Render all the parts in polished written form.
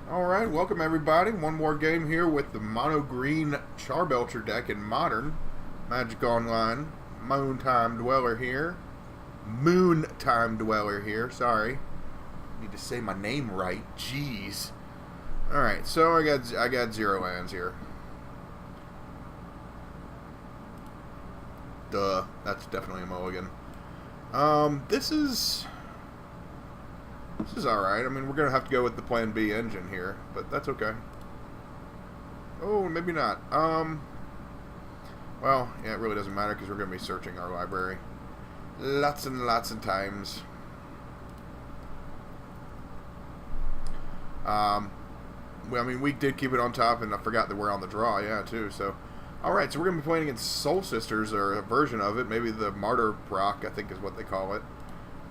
Alright, welcome everybody. One more game here with the mono green Charbelcher deck in Modern. Magic Online. Moontime Dweller here. Sorry. Need to say my name right. Jeez. Alright, so I got 0 lands here. Duh. That's definitely a mulligan. This is alright. I mean, we're going to have to go with the Plan B engine here, but that's okay. Oh, maybe not. Well, yeah, it really doesn't matter because we're going to be searching our library lots and lots of times. Well, I mean, we did keep it on top, and I forgot that we're on the draw, yeah, too, so... Alright, so we're going to be playing against Soul Sisters, or a version of it, maybe the Martyr Proc, I think is what they call it.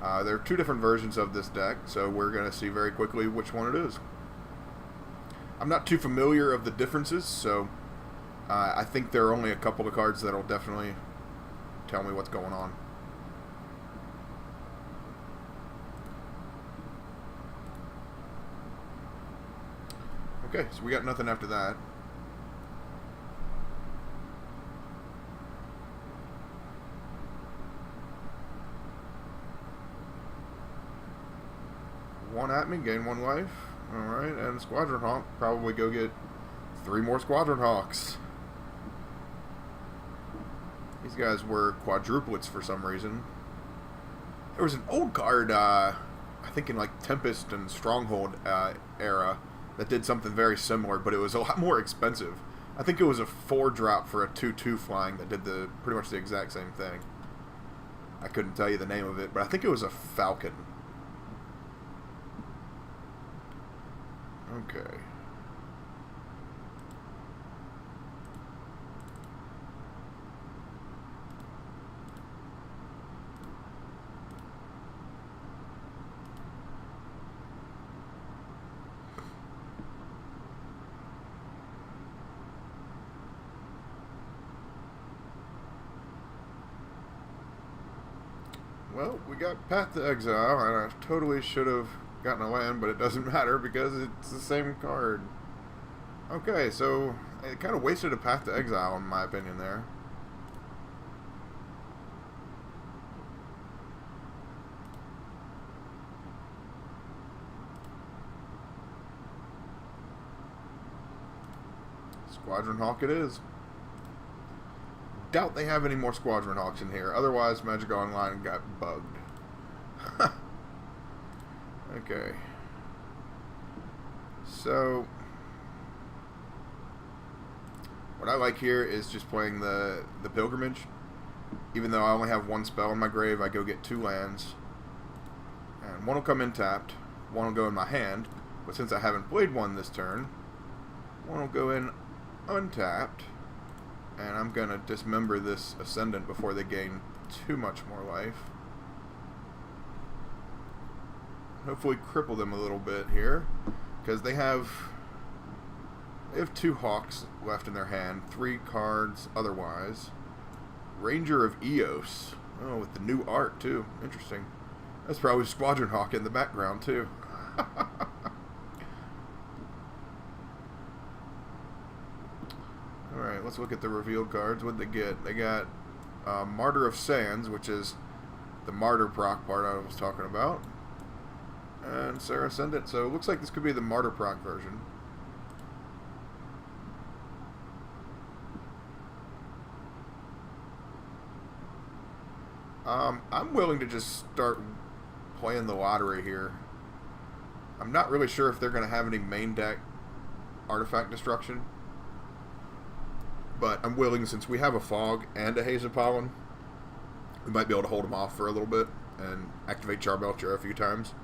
There are 2 different versions of this deck, so we're going to see very quickly which one it is. I'm not too familiar of the differences, so I think there are only a couple of cards that will definitely tell me what's going on. Okay, so we got nothing after that. One at me, gain 1 life. Alright, and Squadron Hawk. Probably go get 3 more Squadron Hawks. These guys were quadruplets for some reason. There was an old card, I think in like Tempest and Stronghold era, that did something very similar, but it was a lot more expensive. I think it was a 4-drop for a 2/2 flying that did pretty much the exact same thing. I couldn't tell you the name of it, but I think it was a Falcon. Okay. Well, we got Path to Exile, and I totally should have gotten a land, but it doesn't matter because it's the same card. Okay, so it kind of wasted a Path to Exile in my opinion there. Squadron Hawk it is. Doubt they have any more Squadron Hawks in here. Otherwise, Magic Online got bugged. Okay. So, what I like here is just playing the Pilgrimage. Even though I only have 1 spell in my grave, I go get 2 lands. And 1 will come in tapped, 1 will go in my hand. But since I haven't played 1 this turn, 1 will go in untapped. And I'm going to dismember this Ascendant before they gain too much more life. Hopefully cripple them a little bit here. Because they have 2 Hawks left in their hand. 3 cards otherwise. Ranger of Eos. Oh, with the new art too. Interesting. That's probably Squadron Hawk in the background too. Alright, let's look at the revealed cards. What did they get? They got Martyr of Sands, which is the Martyr Proc part I was talking about. And Sarah Ascendant. So it looks like this could be the Martyr Proc version. I'm willing to just start playing the lottery here. I'm not really sure if they're going to have any main deck artifact destruction. But I'm willing, since we have a Fog and a Haze of Pollen, we might be able to hold them off for a little bit and activate Charbelcher a few times.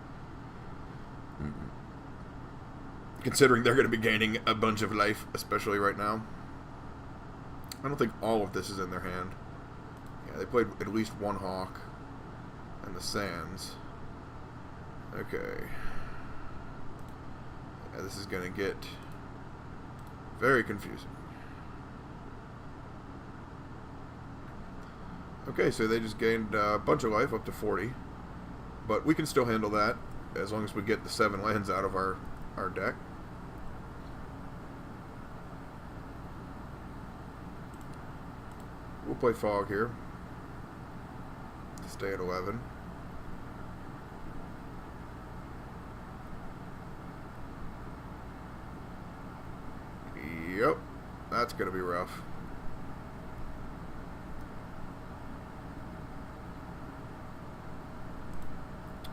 Considering they're going to be gaining a bunch of life, especially right now. I don't think all of this is in their hand. Yeah, they played at least 1 Hawk and the Sands. Okay. Yeah, this is going to get very confusing. Okay, so they just gained a bunch of life, up to 40. But we can still handle that, as long as we get the 7 lands out of our deck. We'll play Fog here. Stay at 11. Yep, that's going to be rough.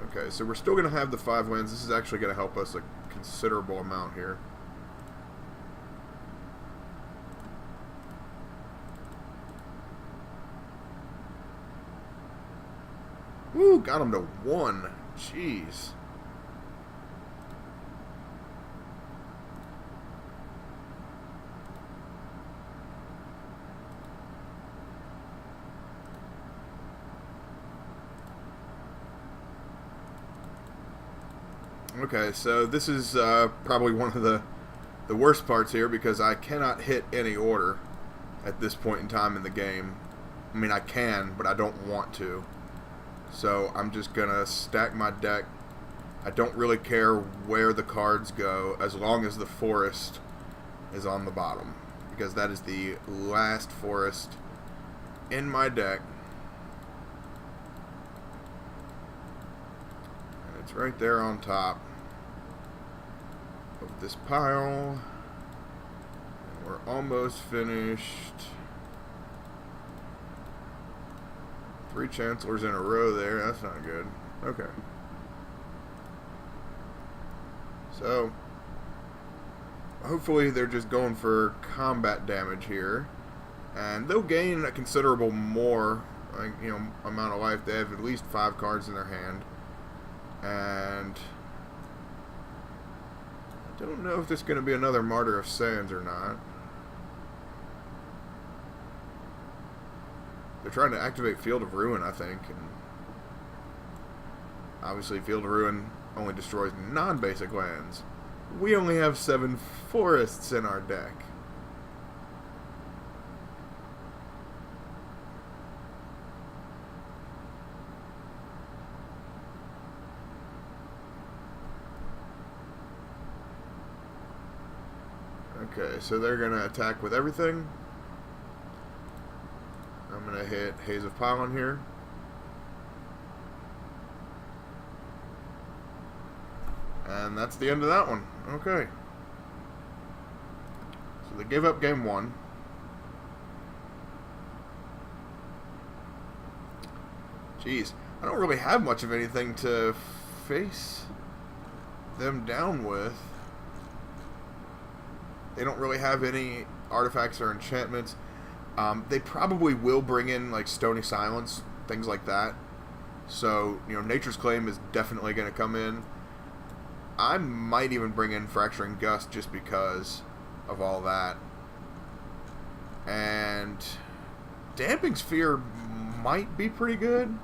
Okay, so we're still going to have the 5 wins. This is actually going to help us a considerable amount here. Woo, got him to 1. Jeez. Okay, so this is probably one of the worst parts here because I cannot hit any order at this point in time in the game. I mean, I can, but I don't want to. So I'm just going to stack my deck. I don't really care where the cards go as long as the forest is on the bottom, because that is the last forest in my deck. And it's right there on top of this pile. And we're almost finished. 3 Chancellors in a row there. That's not good. Okay. So, hopefully they're just going for combat damage here. And they'll gain a considerable more, like, you know, amount of life. They have at least 5 cards in their hand. And I don't know if this is going to be another Martyr of Sands or not. They're trying to activate Field of Ruin, I think. And obviously, Field of Ruin only destroys non-basic lands. We only have 7 forests in our deck. Okay, so they're going to attack with everything. I'm going to hit Haze of Pollen here. And that's the end of that one. Okay. So they gave up game 1. Jeez, I don't really have much of anything to face them down with. They don't really have any artifacts or enchantments. They probably will bring in like Stony Silence, things like that. So, you know, Nature's Claim is definitely going to come in. I might even bring in Fracturing Gust just because of all that. And Damping Sphere might be pretty good.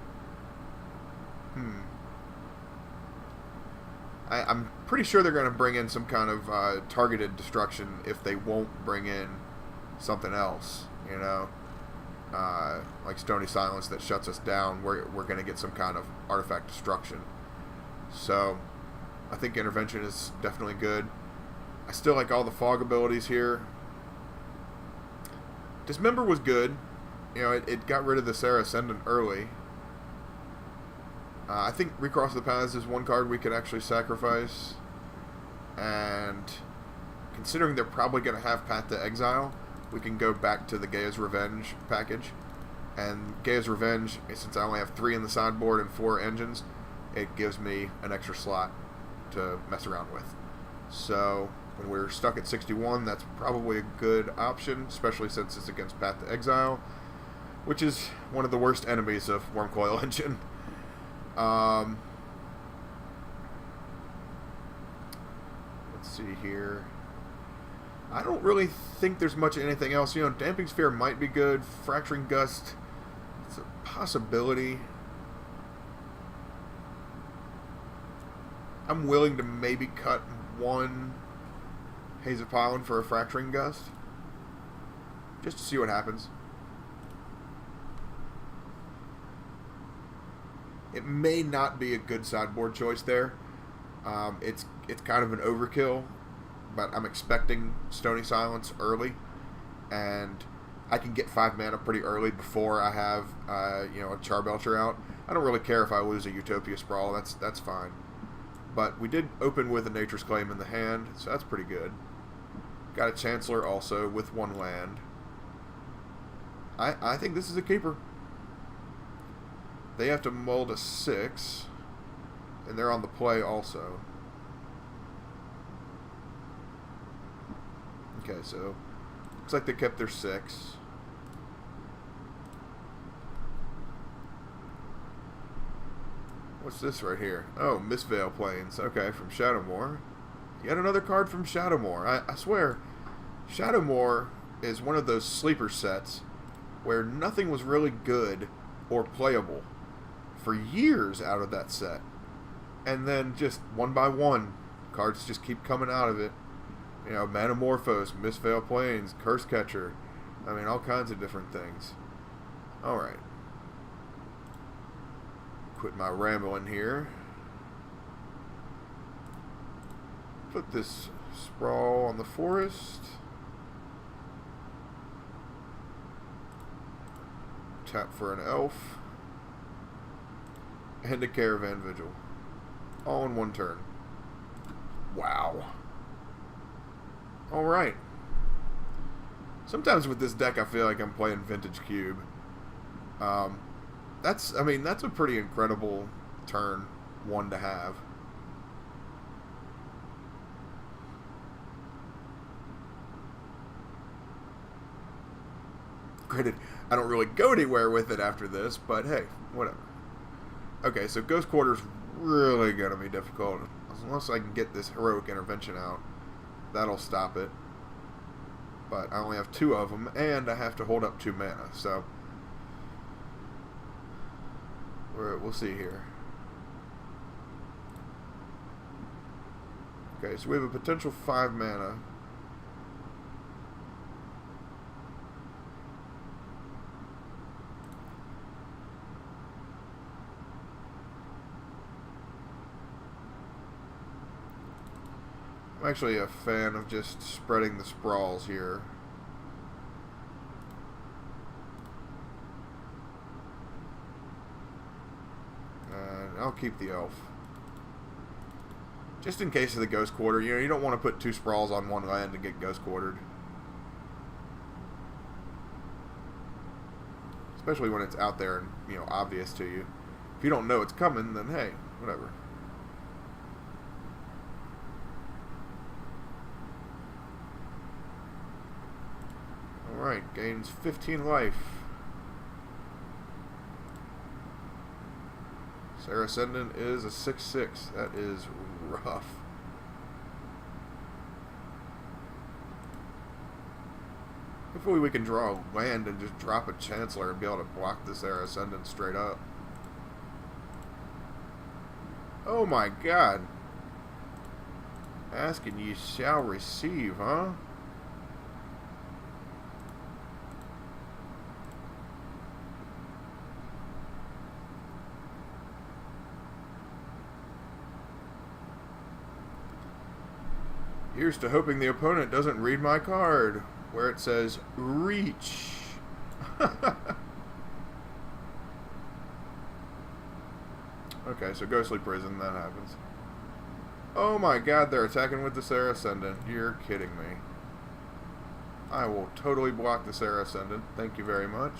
I'm pretty sure they're going to bring in some kind of targeted destruction if they won't bring in something else, you know, like Stony Silence that shuts us down. We're going to get some kind of artifact destruction. So I think Intervention is definitely good. I still like all the fog abilities here. Dismember was good. You know, it got rid of the Sarah Ascendant early. I think Recross the Paths is one card we could actually sacrifice. And considering they're probably going to have Path to Exile, we can go back to the Gaia's Revenge package. And Gaia's Revenge, since I only have 3 in the sideboard and 4 engines, it gives me an extra slot to mess around with. So when we're stuck at 61, that's probably a good option, especially since it's against Path to Exile, which is one of the worst enemies of Wormcoil Engine. Let's see here. I don't really think there's much of anything else. You know, Damping Sphere might be good. Fracturing Gust, it's a possibility. I'm willing to maybe cut 1 Haze of Pollen for a Fracturing Gust, just to see what happens. It may not be a good sideboard choice there. It's kind of an overkill, but I'm expecting Stony Silence early, and I can get 5 mana pretty early before I have, you know, a Charbelcher out. I don't really care if I lose a Utopia Sprawl. That's fine. But we did open with a Nature's Claim in the hand, so that's pretty good. Got a Chancellor also with 1 land. I think this is a keeper. They have to mold a 6, and they're on the play also. Okay, so looks like they kept their 6. What's this right here? Oh, Mistveil Plains. Okay, from Shadowmoor. Yet another card from Shadowmoor. I swear, Shadowmoor is one of those sleeper sets where nothing was really good or playable for years out of that set. And then just one by one, cards just keep coming out of it. You know, Manamorphose, Mistveil Plains, Curse Catcher. I mean, all kinds of different things. Alright. Quit my rambling here. Put this Sprawl on the forest. Tap for an elf. And a Caravan Vigil. All in one turn. Wow. Alright. Sometimes with this deck I feel like I'm playing Vintage Cube. That's a pretty incredible turn one to have. Granted, I don't really go anywhere with it after this, but hey, whatever. Okay, so Ghost Quarter's really going to be difficult. Unless I can get this Heroic Intervention out, that'll stop it. But I only have 2 of them, and I have to hold up 2 mana, so we'll see here. Okay, so we have a potential 5 mana. I'm actually a fan of just spreading the sprawls here. And I'll keep the elf. Just in case of the Ghost Quarter. You know, you don't want to put 2 sprawls on 1 land and get Ghost Quartered. Especially when it's out there and, you know, obvious to you. If you don't know it's coming, then hey, whatever. Alright, gains 15 life. Sarah Ascendant is a 6/6. That is rough. Hopefully we can draw a land and just drop a Chancellor and be able to block the Sarah Ascendant straight up. Oh my god. Ask and ye shall receive, huh? Here's to hoping the opponent doesn't read my card, where it says, reach. Okay, so Ghostly Prison, that happens. Oh my god, they're attacking with the Sarah Ascendant. You're kidding me. I will totally block the Sarah Ascendant. Thank you very much.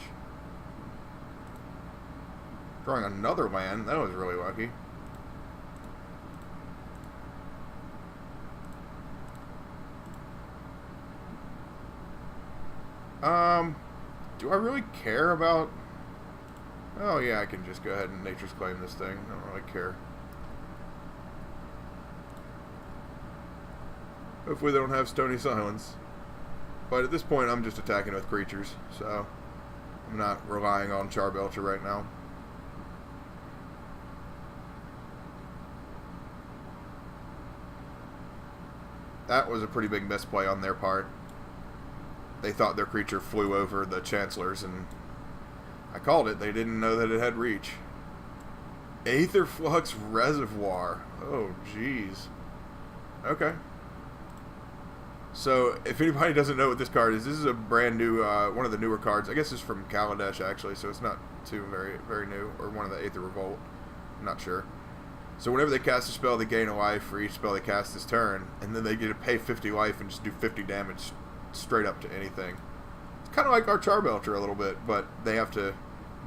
Drawing another land, that was really lucky. Do I really care about... Oh yeah, I can just go ahead and Nature's Claim this thing. I don't really care. Hopefully they don't have Stony Silence. But at this point, I'm just attacking with creatures, so I'm not relying on Charbelcher right now. That was a pretty big misplay on their part. They thought their creature flew over the Chancellors, and I called it. They didn't know that it had reach. Aetherflux Reservoir. Oh, jeez. Okay. So, if anybody doesn't know what this card is, this is a brand new, one of the newer cards. I guess it's from Kaladesh, actually, so it's not too very new, or one of the Aether Revolt. I'm not sure. So whenever they cast a spell, they gain a life for each spell they cast this turn, and then they get to pay 50 life and just do 50 damage straight up to anything. It's kind of like our Charbelcher a little bit, but they have to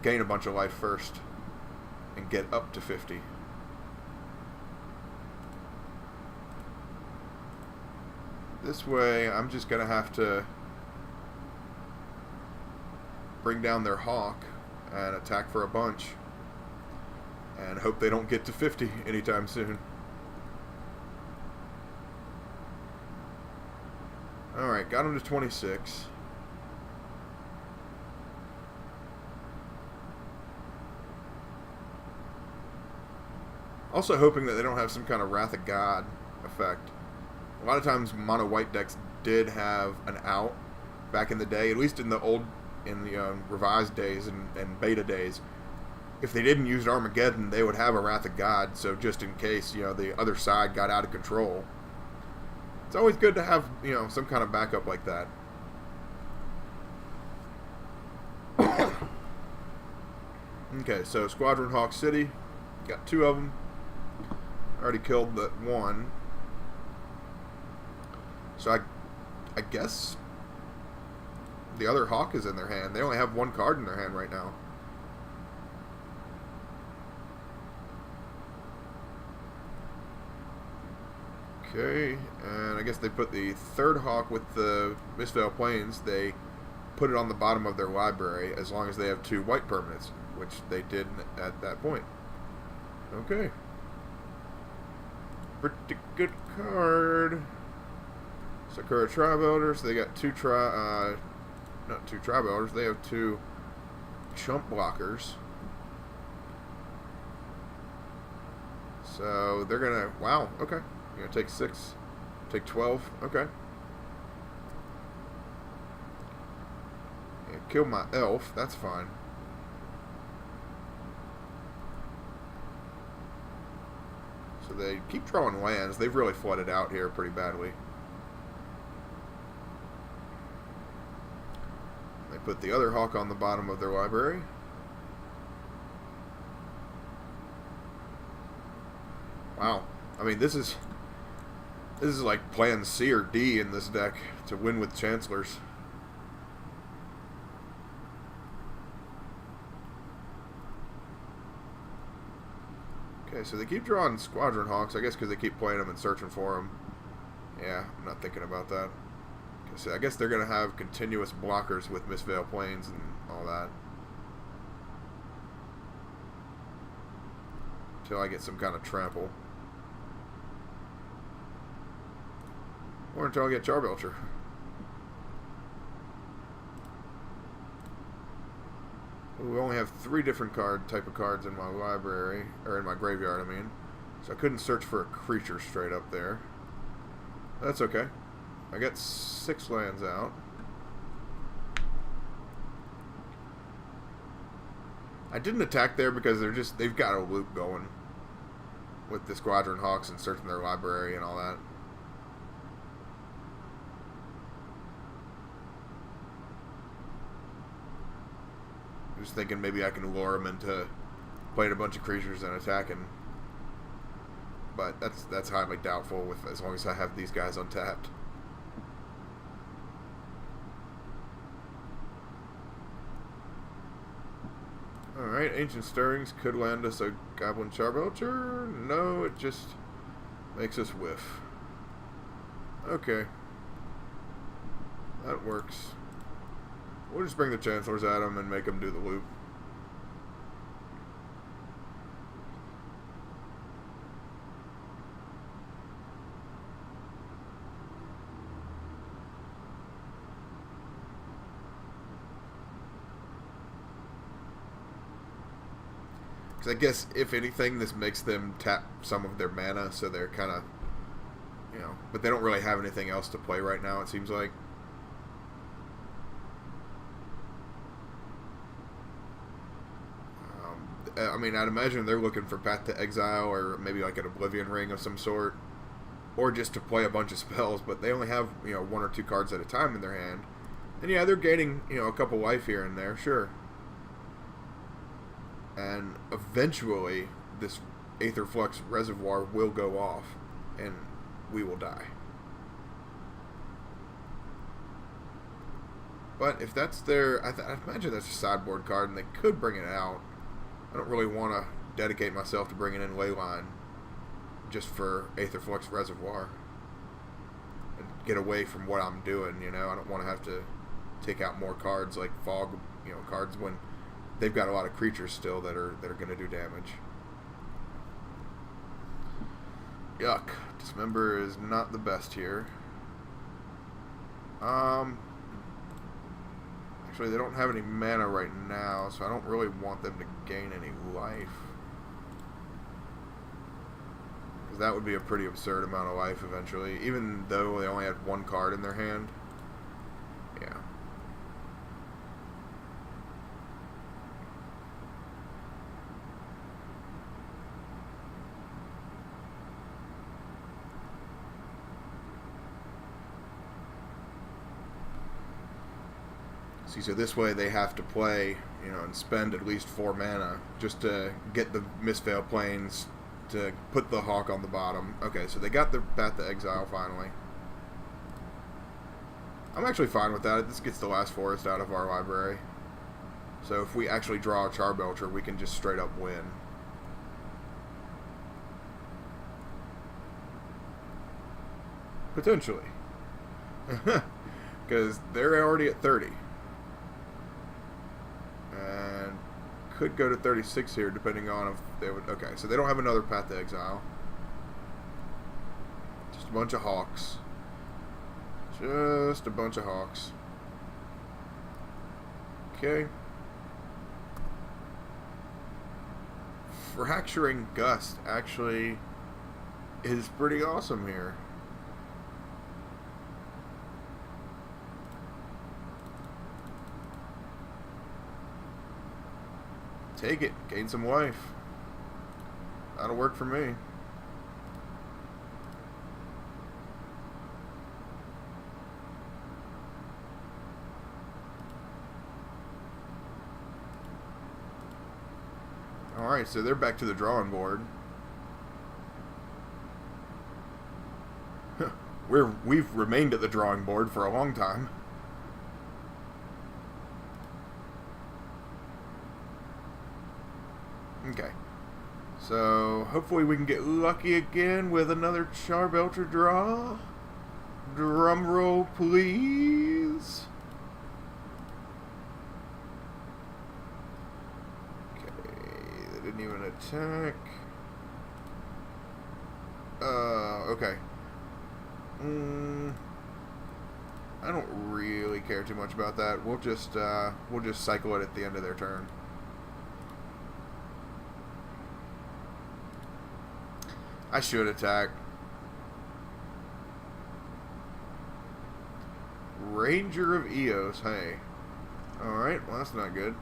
gain a bunch of life first and get up to 50. This way, I'm just going to have to bring down their Hawk and attack for a bunch and hope they don't get to 50 anytime soon. Alright, got them to 26. Also hoping that they don't have some kind of Wrath of God effect. A lot of times mono white decks did have an out back in the day, at least in the revised days and beta days. If they didn't use Armageddon, they would have a Wrath of God, so just in case, the other side got out of control. It's always good to have, some kind of backup like that. Okay, so Squadron Hawk City, got 2 of them. Already killed the one. So I guess the other Hawk is in their hand. They only have 1 card in their hand right now. Okay, and I guess they put the 3rd Hawk with the Mistveil Plains. They put it on the bottom of their library as long as they have 2 white permanents, which they did at that point. Okay. Pretty good card. Sakura Tribe Elders. They got not 2 Tribe Elders. They have 2 Chump Blockers. So they're gonna. Wow. Okay. You're gonna take 6. Take 12. Okay. Yeah, kill my elf. That's fine. So they keep drawing lands. They've really flooded out here pretty badly. They put the other Hawk on the bottom of their library. Wow. I mean, this is like plan C or D in this deck to win with Chancellors. Okay, so they keep drawing Squadron Hawks, I guess because they keep playing them and searching for them. Yeah, I'm not thinking about that. So I guess they're going to have continuous blockers with Mistveil Plains and all that. Until I get some kind of trample. Or until I get Charbelcher. We only have 3 different type of cards in my library, or in my graveyard, I mean. So I couldn't search for a creature straight up there. That's okay. I got 6 lands out. I didn't attack there because they've got a loop going with the Squadron Hawks and searching their library and all that. I was thinking maybe I can lure them into playing a bunch of creatures and attacking. But that's highly doubtful as long as I have these guys untapped. Alright, Ancient Stirrings could land us a Goblin Charbelcher. No, it just makes us whiff. Okay. That works. We'll just bring the Chancellors at them and make them do the loop. Because I guess, if anything, this makes them tap some of their mana, so they're kind of, but they don't really have anything else to play right now, it seems like. I mean, I'd imagine they're looking for Path to Exile or maybe like an Oblivion Ring of some sort. or just to play a bunch of spells, but they only have, you know, 1 or 2 cards at a time in their hand. And yeah, they're gaining, you know, a couple life here and there, sure. And eventually, this Aetherflux Reservoir will go off, and we will die. But if that's their... I imagine that's a sideboard card, and they could bring it out. I don't really want to dedicate myself to bringing in Leyline just for Aetherflux Reservoir and get away from what I'm doing, you know. I don't want to have to take out more cards like Fog, you know, cards when they've got a lot of creatures still that are going to do damage. Yuck. Dismember is not the best here. Actually, they don't have any mana right now, so I don't really want them to gain any life. Because that would be a pretty absurd amount of life eventually, even though they only had 1 card in their hand. Yeah. See, so this way they have to play, you know, and spend at least 4 mana just to get the Mistveil Plains to put the Hawk on the bottom. Okay, so they got their Path to Exile finally. I'm actually fine with that. This gets the last forest out of our library. So if we actually draw a Charbelcher, we can just straight up win. Potentially. Because they're already at 30. And could go to 36 here, depending on if they would... Okay, so they don't have another Path to Exile. Just a bunch of Hawks. Just a bunch of Hawks. Okay. Fracturing Gust actually is pretty awesome here. Take it. Gain some life. That'll work for me. Alright, so they're back to the drawing board. We've remained at the drawing board for a long time. Okay, so hopefully we can get lucky again with another Charbelcher draw. Drum roll, please. Okay, they didn't even attack. Okay. I don't really care too much about that. We'll just cycle it at the end of their turn. I should attack. Ranger of Eos, hey. Alright, well that's not good.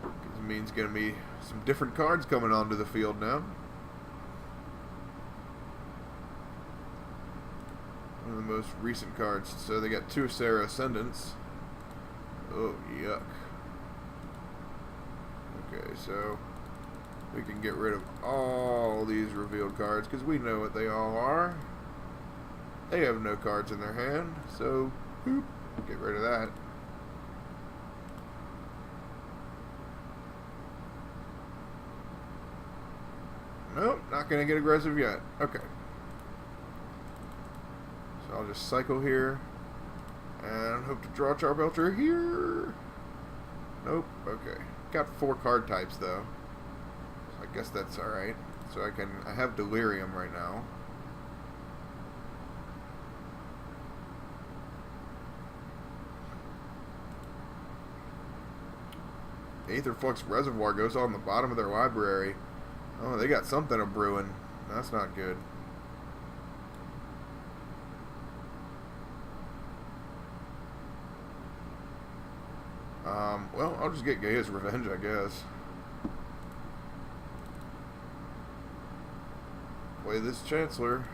It means gonna be some different cards coming onto the field now. One of the most recent cards. So they got 2 Sarah Ascendants. Oh, yuck. Okay, so we can get rid of all these revealed cards because we know what they all are. They have no cards in their hand, so boop, get rid of that. Nope, not going to get aggressive yet. Okay. So I'll just cycle here and hope to draw Charbelcher here. Nope, okay. Got 4 card types though. I guess that's alright. So I have Delirium right now. Aetherflux Reservoir goes on the bottom of their library. Oh, they got something a brewing. That's not good. Well, I'll just get Gaia's Revenge, I guess. Play this Chancellor.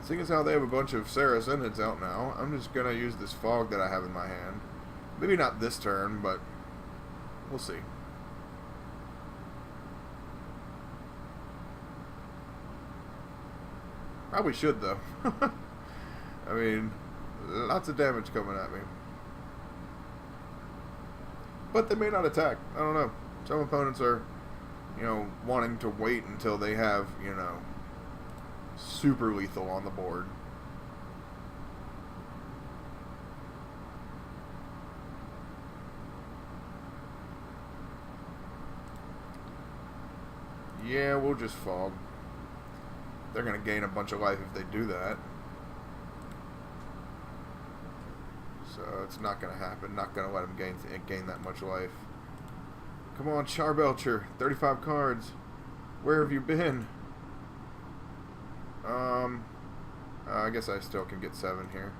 seeing as how they have a bunch of Saracenids out now, I'm just going to use this fog that I have in my hand. Maybe not this turn, but we'll see. Probably should, though. I mean, lots of damage coming at me. But they may not attack. I don't know. Some opponents are, you know, wanting to wait until they have, you know, super lethal on the board. Yeah, we'll just fog. They're going to gain a bunch of life if they do that. So it's not going to happen. Not going to let them gain that much life. Come on, Charbelcher. 35 cards. Where have you been? I guess I still can get 7 here.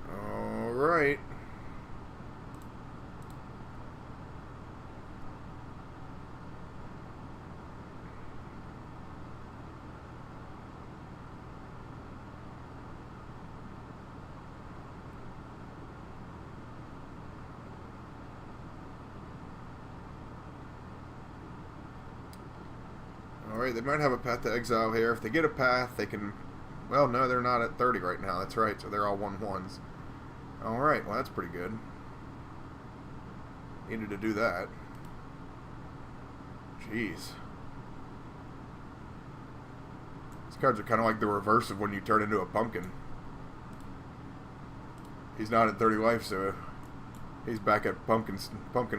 All right. Alright, they might have a path to exile here. If they get a path, they can... Well, no, they're not at 30 right now. That's right, so they're all 1/1s. Alright, well, that's pretty good. Needed to do that. Jeez. These cards are kind of like the reverse of when you turn into a pumpkin. He's not at 30 life, so he's back at pumpkin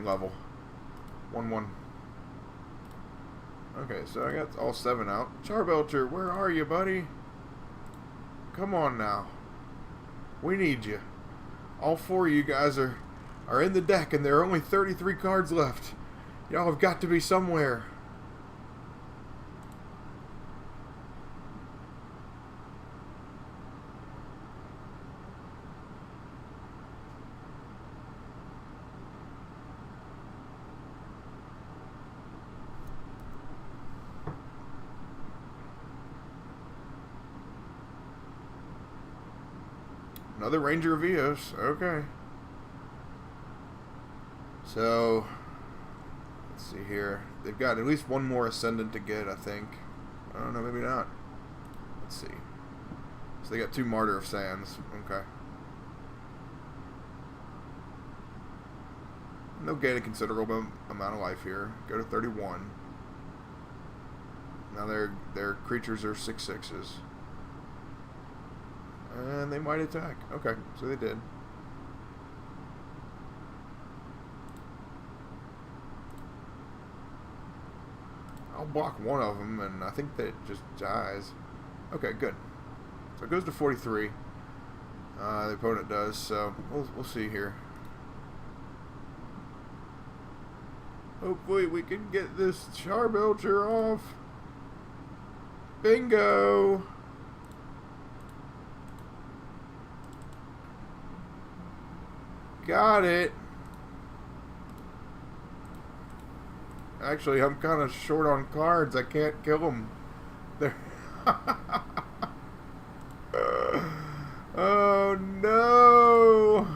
level. 1/1. Okay, so I got all 7 out. Charbelcher, where are you, buddy? Come on now. We need you. All 4 of you guys are in the deck, and there are only 33 cards left. Y'all have got to be somewhere. Another Ranger of Eos. Okay. So, let's see here. They've got at least 1 more Ascendant to get, I think. I don't know, maybe not. Let's see. So they got 2 Martyr of Sands. Okay. They'll gain a considerable amount of life here. Go to 31. Now their creatures are 6/6s. And they might attack. Okay, so they did. I'll block one of them, and I think that just dies. Okay, good. So it goes to 43. The opponent does, so we'll see here. Hopefully we can get this Charbelcher off. Bingo! Got it. Actually, I'm kind of short on cards. I can't kill them. They're oh no!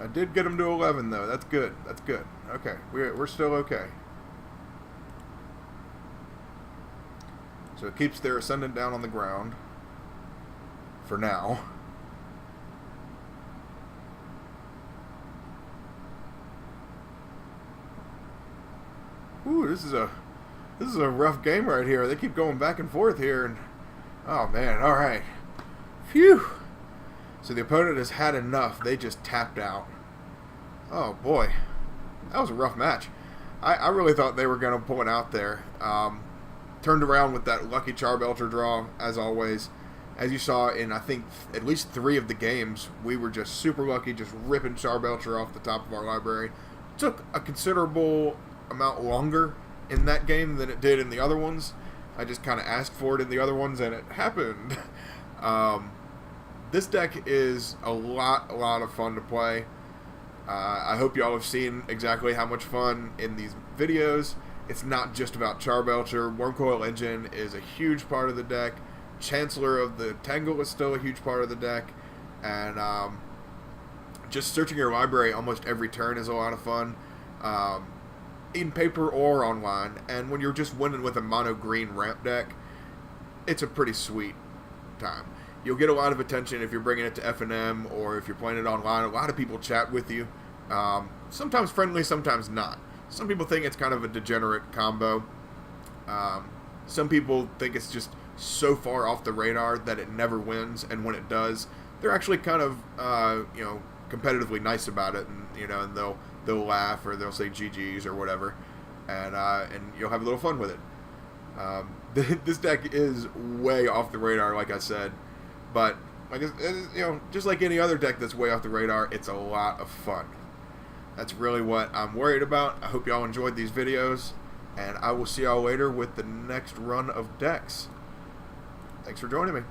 I did get them to 11, though. That's good. That's good. Okay, we're still okay. So it keeps their Ascendant down on the ground. For now. Ooh, this is a rough game right here. They keep going back and forth here, and oh man, all right. Phew. So the opponent has had enough. They just tapped out. Oh boy, that was a rough match. I really thought they were going to pull it out there. turned around with that lucky Charbelcher draw, as always. As you saw in, I think, at least 3 of the games, we were just super lucky, just ripping Charbelcher off the top of our library. Took a considerable amount longer in that game than it did in the other ones. I just kind of asked for it in the other ones, and it happened. This deck is a lot of fun to play. I hope y'all have seen exactly how much fun in these videos. It's not just about Charbelcher. Wormcoil Engine is a huge part of the deck. Chancellor of the Tangle is still a huge part of the deck. And just searching your library almost every turn is a lot of fun. In paper or online. And when you're just winning with a mono green ramp deck, it's a pretty sweet time. You'll get a lot of attention if you're bringing it to F&M or if you're playing it online. A lot of people chat with you. Sometimes friendly, sometimes not. Some people think it's kind of a degenerate combo. Some people think it's just so far off the radar that it never wins, and when it does, they're actually kind of competitively nice about it, and and they'll laugh or they'll say GGs or whatever, and you'll have a little fun with it. This deck is way off the radar, like I said, but just like any other deck that's way off the radar, it's a lot of fun. That's really what I'm worried about. I hope y'all enjoyed these videos, and I will see y'all later with the next run of decks. Thanks for joining me.